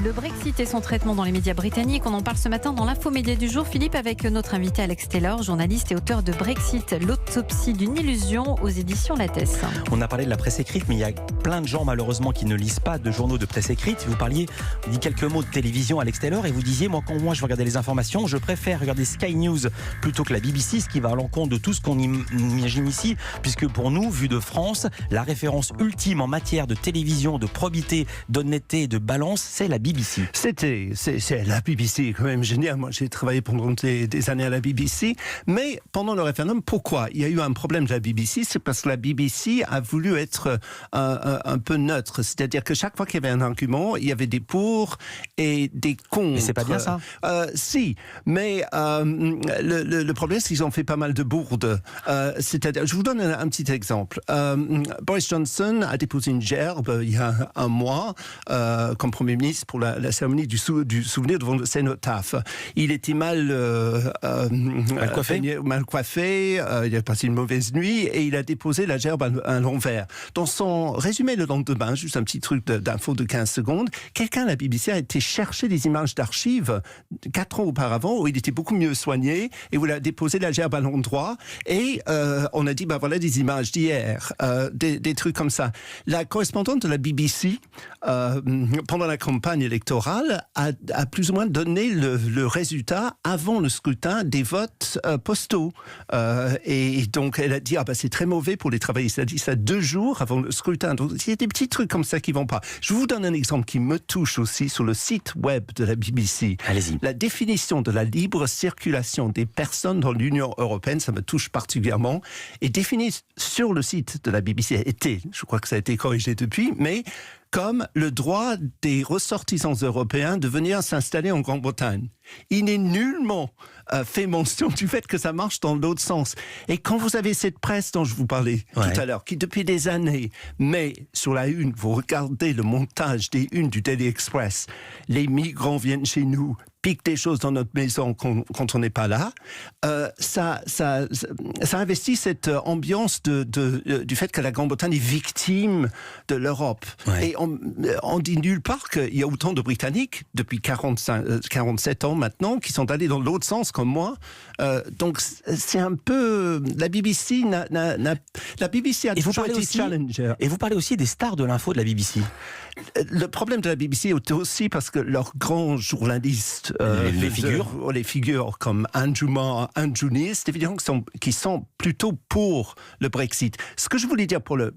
Le Brexit et son traitement dans les médias britanniques, on en parle ce matin dans l'infomédia du jour. Philippe, avec notre invité Alex Taylor, journaliste et auteur de Brexit, l'autopsie d'une illusion aux éditions Lattès. On a parlé de la presse écrite, mais il y a plein de gens malheureusement qui ne lisent pas de journaux de presse écrite. Vous dit quelques mots de télévision, Alex Taylor, et vous disiez, quand je veux regarder les informations, je préfère regarder Sky News plutôt que la BBC, ce qui va à l'encontre de tout ce qu'on imagine ici, puisque pour nous, vu de France, la référence ultime en matière de télévision, de probité, d'honnêteté et de balance, c'est la BBC. C'est la BBC, quand même génial. Moi, j'ai travaillé pendant des années à la BBC, mais pendant le référendum, pourquoi il y a eu un problème de la BBC? C'est parce que la BBC a voulu être un peu neutre, c'est-à-dire que chaque fois qu'il y avait un argument, il y avait des pour et des contre. Mais c'est pas bien ça? Si, mais le problème, c'est qu'ils ont fait pas mal de bourdes. C'est-à-dire, je vous donne un petit exemple. Boris Johnson a déposé une gerbe il y a un mois comme Premier ministre pour la cérémonie du souvenir devant le cénotaphe. Il était mal coiffé, il a passé une mauvaise nuit et il a déposé la gerbe à l'envers. Dans son résumé le lendemain, juste un petit truc d'info de 15 secondes, quelqu'un à la BBC a été chercher des images d'archives 4 ans auparavant où il était beaucoup mieux soigné et où il a déposé la gerbe à l'endroit et on a dit voilà des images d'hier, des trucs comme ça. La correspondante de la BBC pendant la campagne électorale a plus ou moins donné le résultat avant le scrutin des votes postaux et donc elle a dit c'est très mauvais pour les travaillistes. Elle a dit ça 2 jours avant le scrutin. Donc il y a des petits trucs comme ça qui vont pas. Je vous donne un exemple qui me touche aussi sur le site web de la BBC. Allez-y. La définition de la libre circulation des personnes dans l'Union européenne, ça me touche particulièrement, est définie sur le site de la BBC. Je crois que ça a été corrigé depuis, mais comme le droit des ressortissants européens de venir s'installer en Grande-Bretagne. Il n'est nullement fait mention du fait que ça marche dans l'autre sens. Et quand vous avez cette presse dont je vous parlais tout à l'heure, qui depuis des années met sur la une, vous regardez le montage des unes du Daily Express, les migrants viennent chez nous, piquent des choses dans notre maison quand on n'est pas là, ça investit cette ambiance du fait que la Grande-Bretagne est victime de l'Europe. Ouais. Et on dit nulle part qu'il y a autant de Britanniques, depuis 47 ans maintenant, qui sont allés dans l'autre sens comme moi. Donc c'est un peu... La BBC a toujours été challenger. Et vous parlez aussi des stars de l'info de la BBC. Le problème de la BBC est aussi parce que leurs grands journalistes, les figures comme Andrew Marr, Andrew Neil, c'est évident qui sont plutôt pour le Brexit. Ce que je voulais dire pour le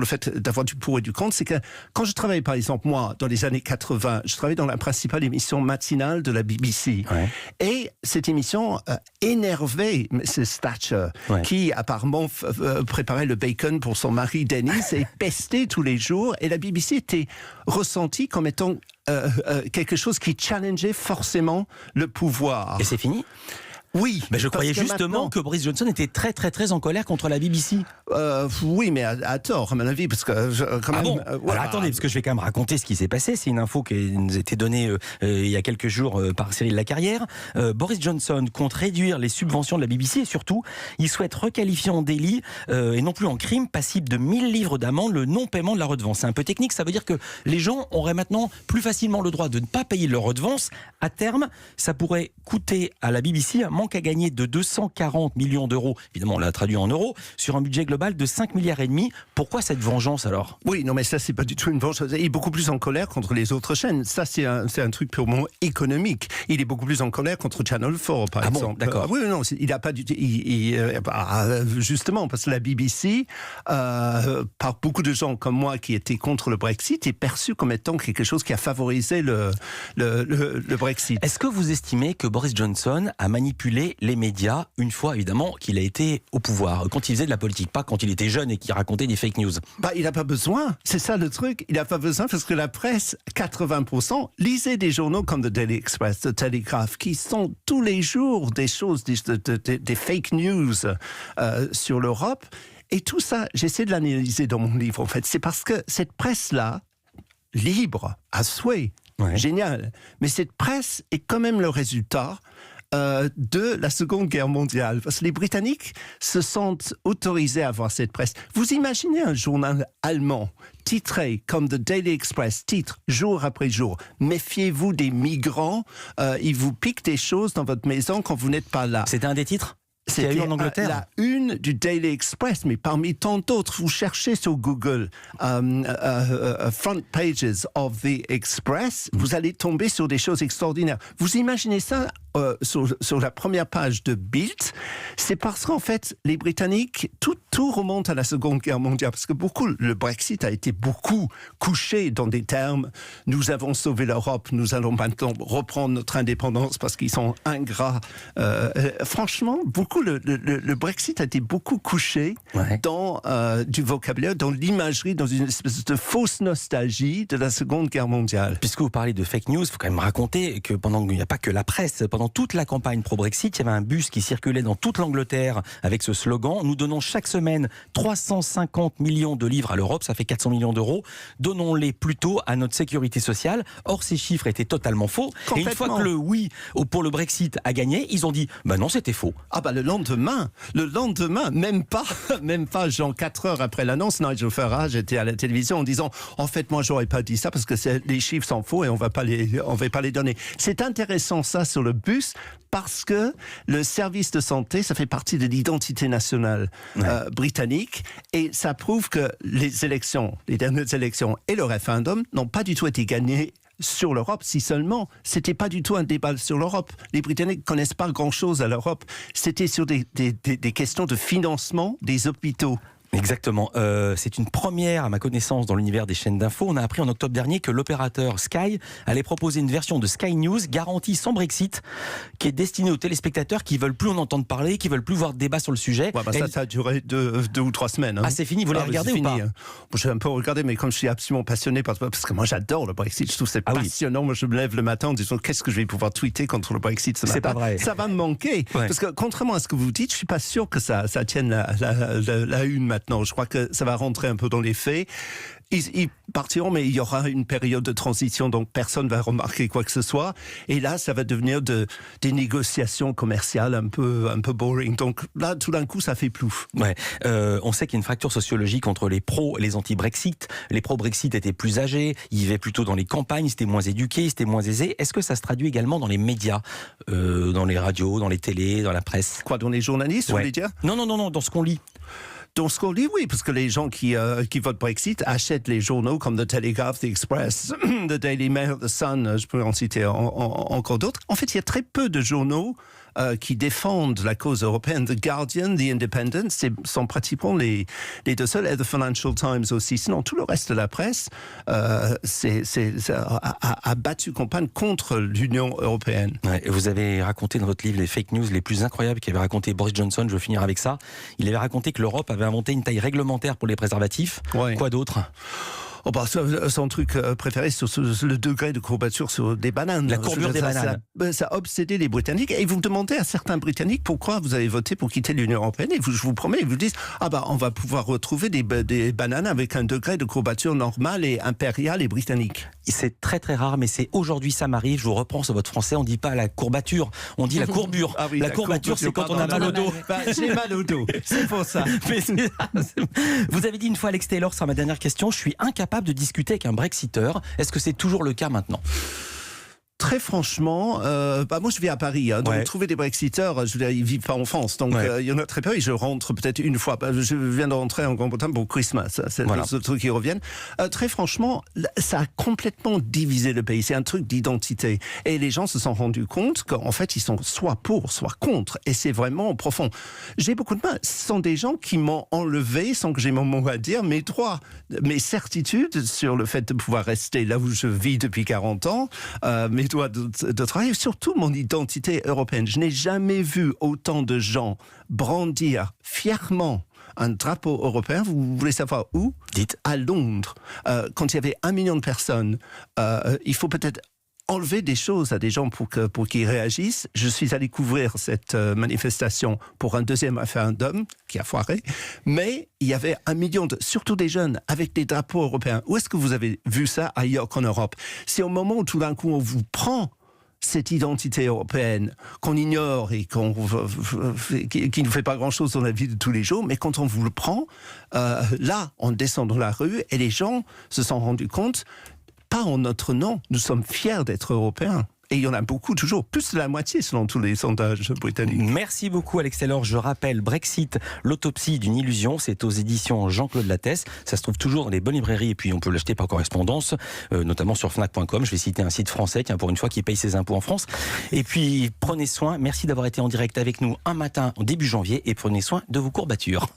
fait d'avoir du pour et du contre, c'est que quand je travaillais par exemple moi dans les années 80, je travaillais dans la principale émission matinale de la BBC. Ouais. Et cette émission énervait Mrs. Thatcher, qui apparemment préparait le bacon pour son mari Dennis et pestait tous les jours. Et la BBC était ressentie comme étant quelque chose qui challengeait forcément le pouvoir. Et c'est fini ? Oui. Mais je croyais justement que Boris Johnson était très très très en colère contre la BBC. Oui, mais à tort, à mon avis, parce que quand même... Bon Alors attendez, parce que je vais quand même raconter ce qui s'est passé. C'est une info qui nous a été donnée il y a quelques jours par Cyril Lacarrière. Boris Johnson compte réduire les subventions de la BBC et surtout, il souhaite requalifier en délit et non plus en crime passible de 1000 livres d'amende le non-paiement de la redevance. C'est un peu technique, ça veut dire que les gens auraient maintenant plus facilement le droit de ne pas payer leur redevance. À terme, ça pourrait coûter à la BBC un manque à gagner de 240 millions d'euros, évidemment on l'a traduit en euros, sur un budget global de 5,5 milliards. Pourquoi cette vengeance alors ? Oui, non mais ça c'est pas du tout une vengeance. Il est beaucoup plus en colère contre les autres chaînes. Ça c'est un truc purement économique. Il est beaucoup plus en colère contre Channel 4 par exemple. Bon, d'accord. Oui, non, il n'a pas du tout... justement, parce que la BBC, par beaucoup de gens comme moi qui étaient contre le Brexit, est perçue comme étant quelque chose qui a favorisé le Brexit. Est-ce que vous estimez que Boris Johnson a manipulé les médias une fois évidemment qu'il a été au pouvoir, quand il faisait de la politique, pas quand il était jeune et qu'il racontait des fake news? Il n'a pas besoin, c'est ça le truc, il n'a pas besoin parce que la presse, 80%, lisait des journaux comme The Daily Express, The Telegraph, qui sont tous les jours des choses, des fake news sur l'Europe. Et tout ça, j'essaie de l'analyser dans mon livre en fait. C'est parce que cette presse-là, libre, à souhait, génial, mais cette presse est quand même le résultat de la Seconde Guerre mondiale. Parce que les Britanniques se sentent autorisés à avoir cette presse. Vous imaginez un journal allemand titré comme The Daily Express, titre jour après jour, méfiez-vous des migrants, ils vous piquent des choses dans votre maison quand vous n'êtes pas là. C'était un des titres ? C'était eu en Angleterre. la une du Daily Express, mais parmi tant d'autres, vous cherchez sur Google front pages of the Express, vous allez tomber sur des choses extraordinaires. Vous imaginez ça sur la première page de Bild, c'est parce qu'en fait, les Britanniques, tout remonte à la Seconde Guerre mondiale, parce que le Brexit a été beaucoup couché dans des termes, nous avons sauvé l'Europe, nous allons maintenant reprendre notre indépendance parce qu'ils sont ingrats. Franchement, le Brexit a été beaucoup couché dans du vocabulaire, dans l'imagerie, dans une espèce de fausse nostalgie de la Seconde Guerre mondiale. Puisque vous parlez de fake news, il faut quand même raconter que il n'y a pas que la presse, pendant toute la campagne pro-Brexit, il y avait un bus qui circulait dans toute l'Angleterre avec ce slogan: nous donnons chaque semaine 350 millions de livres à l'Europe, ça fait 400 millions d'euros, donnons-les plutôt à notre sécurité sociale. Or, ces chiffres étaient totalement faux. Et une fois que le oui pour le Brexit a gagné, ils ont dit non, c'était faux. Ah bah le lendemain, même pas genre 4 heures après l'annonce, Nigel Farage était à la télévision en disant en fait moi j'aurais pas dit ça parce que les chiffres sont faux et on va pas les donner. C'est intéressant ça sur le bus parce que le service de santé, ça fait partie de l'identité nationale britannique et ça prouve que les dernières élections et le référendum n'ont pas du tout été gagnés sur l'Europe, si seulement. C'était pas du tout un débat sur l'Europe. Les Britanniques connaissent pas grand-chose à l'Europe. C'était sur des questions de financement des hôpitaux. Exactement. C'est une première à ma connaissance dans l'univers des chaînes d'infos. On a appris en octobre dernier que l'opérateur Sky allait proposer une version de Sky News garantie sans Brexit, qui est destinée aux téléspectateurs qui veulent plus en entendre parler, qui veulent plus voir de débat sur le sujet. Ça a duré 2 ou 3 semaines. Hein. Ah, c'est fini. Vous l'avez regardé ou pas? J'ai un peu regardé, mais comme je suis absolument passionné parce que moi j'adore le Brexit, je trouve c'est passionnant. Moi je me lève le matin en disant qu'est-ce que je vais pouvoir tweeter contre le Brexit ce matin. C'est pas vrai. Ça va me manquer. Parce que contrairement à ce que vous dites, je suis pas sûr que ça tienne la une maintenant. Je crois que ça va rentrer un peu dans les faits. Ils partiront, mais il y aura une période de transition, donc personne ne va remarquer quoi que ce soit. Et là, ça va devenir des négociations commerciales un peu boring. Donc là, tout d'un coup, ça fait plouf. On sait qu'il y a une fracture sociologique entre les pros et les anti-Brexit. Les pro-Brexit étaient plus âgés, ils vivaient plutôt dans les campagnes, ils étaient moins éduqués, ils étaient moins aisés. Est-ce que ça se traduit également dans les médias, dans les radios, dans les télés, dans la presse? Quoi, dans les journalistes, vous voulez dire? Non, dans ce qu'on lit. Dans ce qu'on dit, oui, parce que les gens qui votent Brexit achètent les journaux comme The Telegraph, The Express, The Daily Mail, The Sun, je peux en citer encore d'autres. En fait, il y a très peu de journaux qui défendent la cause européenne. The Guardian, The Independent, sont pratiquement les 2 seuls, et The Financial Times aussi. Sinon, tout le reste de la presse a battu campagne contre l'Union européenne. Et vous avez raconté dans votre livre les fake news les plus incroyables qu'avait raconté Boris Johnson. Je veux finir avec ça. Il avait raconté que l'Europe avait inventé une taille réglementaire pour les préservatifs. Quoi d'autre? Son truc préféré, c'est le degré de courbature sur des bananes. La courbure des bananes. Ça a obsédé les Britanniques. Et vous demandez à certains Britanniques pourquoi vous avez voté pour quitter l'Union européenne. Et je vous promets, ils vous disent on va pouvoir retrouver des bananes avec un degré de courbature normal et impérial et britannique. C'est très très rare, mais c'est aujourd'hui ça m'arrive. Je vous reprends sur votre français, on dit pas la courbature, on dit la courbure. La courbature, c'est quand on a mal au dos. J'ai mal au dos, c'est pour ça. Vous avez dit une fois, Alex Taylor, c'est ma dernière question, je suis incapable de discuter avec un Brexiteur. Est-ce que c'est toujours le cas maintenant? Très franchement, moi je vis à Paris, donc trouver des Brexiteurs, je veux dire, ils vivent pas en France, donc il y en a très peu. Et je rentre peut-être une fois. Je viens de rentrer en Grande-Bretagne pour Christmas. C'est le truc qui reviennent. Très franchement, ça a complètement divisé le pays. C'est un truc d'identité. Et les gens se sont rendus compte qu'en fait, ils sont soit pour, soit contre. Et c'est vraiment profond. J'ai beaucoup de mal. Ce sont des gens qui m'ont enlevé, sans que j'ai mon mot à dire, mes droits, mes certitudes sur le fait de pouvoir rester là où je vis depuis 40 ans, mes droits de travail, et surtout mon identité européenne. Je n'ai jamais vu autant de gens brandir fièrement un drapeau européen. Vous voulez savoir où? Dites. À Londres. Quand il y avait 1 million de personnes, il faut peut-être enlever des choses à des gens pour qu'ils réagissent. Je suis allé couvrir cette manifestation pour un deuxième référendum qui a foiré, mais il y avait 1 million surtout des jeunes, avec des drapeaux européens. Où est-ce que vous avez vu ça ailleurs qu'en Europe? C'est au moment où tout d'un coup on vous prend cette identité européenne qu'on ignore et qui ne fait pas grand-chose dans la vie de tous les jours, mais quand on vous le prend, là, on descend dans la rue et les gens se sont rendus compte, pas en notre nom, nous sommes fiers d'être européens. Et il y en a beaucoup, toujours plus de la moitié selon tous les sondages britanniques. Merci beaucoup Alex Taylor. Je rappelle Brexit, l'autopsie d'une illusion. C'est aux éditions Jean-Claude Lattès. Ça se trouve toujours dans les bonnes librairies et puis on peut l'acheter par correspondance, notamment sur Fnac.com. Je vais citer un site français, pour une fois, qui paye ses impôts en France. Et puis prenez soin. Merci d'avoir été en direct avec nous un matin en début janvier et prenez soin de vos courbatures.